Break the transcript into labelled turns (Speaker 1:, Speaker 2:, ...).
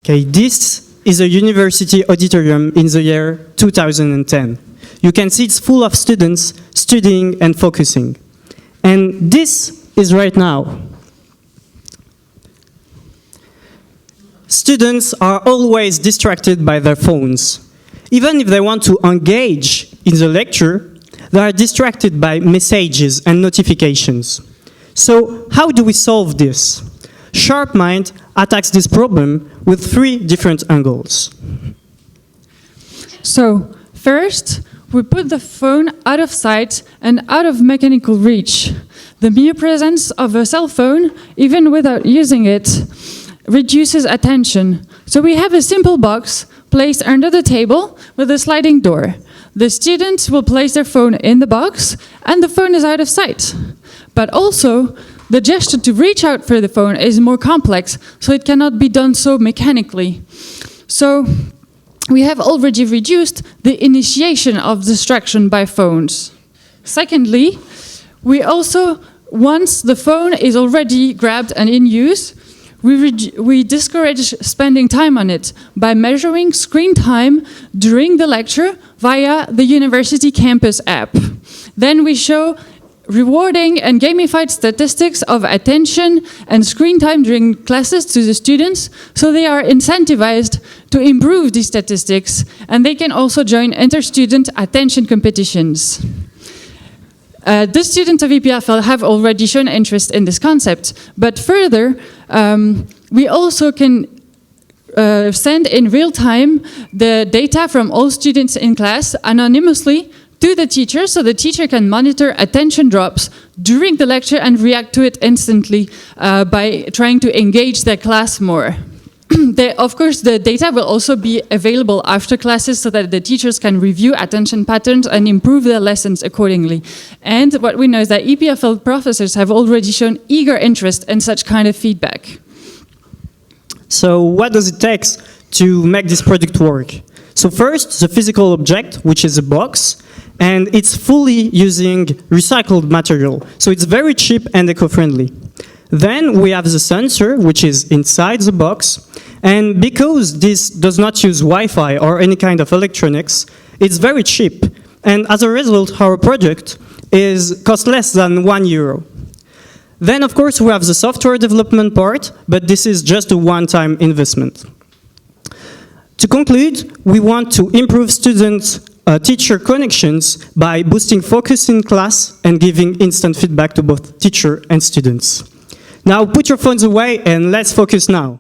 Speaker 1: Okay, this is a university auditorium in the year 2010. You can see it's full of students studying and focusing. And this is right now. Students are always distracted by their phones. Even if they want to engage in the lecture, they are distracted by messages and notifications. So how do we solve this? SharpMind attacks this problem with 3 different angles.
Speaker 2: So first, we put the phone out of sight and out of mechanical reach. The mere presence of a cell phone, even without using it, reduces attention. So we have a simple box placed under the table with a sliding door. The students will place their phone in the box and the phone is out of sight. But also, the gesture to reach out for the phone is more complex, so it cannot be done so mechanically. So we have already reduced the initiation of distraction by phones. Secondly, we also, once the phone is already grabbed and in use, we discourage spending time on it by measuring screen time during the lecture via the university campus app. Then we show rewarding and gamified statistics of attention and screen time during classes to the students, so they are incentivized to improve these statistics, and they can also join inter-student attention competitions. The students of EPFL have already shown interest in this concept, but further, we also can send in real time the data from all students in class anonymously to the teacher, so the teacher can monitor attention drops during the lecture and react to it instantly by trying to engage their class more. Of course, the data will also be available after classes so that the teachers can review attention patterns and improve their lessons accordingly. And what we know is that EPFL professors have already shown eager interest in such kind of feedback.
Speaker 1: So what does it take to make this product work? So first, the physical object, which is a box, and it's fully using recycled material. So it's very cheap and eco-friendly. Then we have the sensor, which is inside the box. And because this does not use Wi-Fi or any kind of electronics, it's very cheap. And as a result, our product costs less than €1. Then, of course, we have the software development part, but this is just a one-time investment. To conclude, we want to improve student-teacher connections by boosting focus in class and giving instant feedback to both teacher and students. Now put your phones away and let's focus now.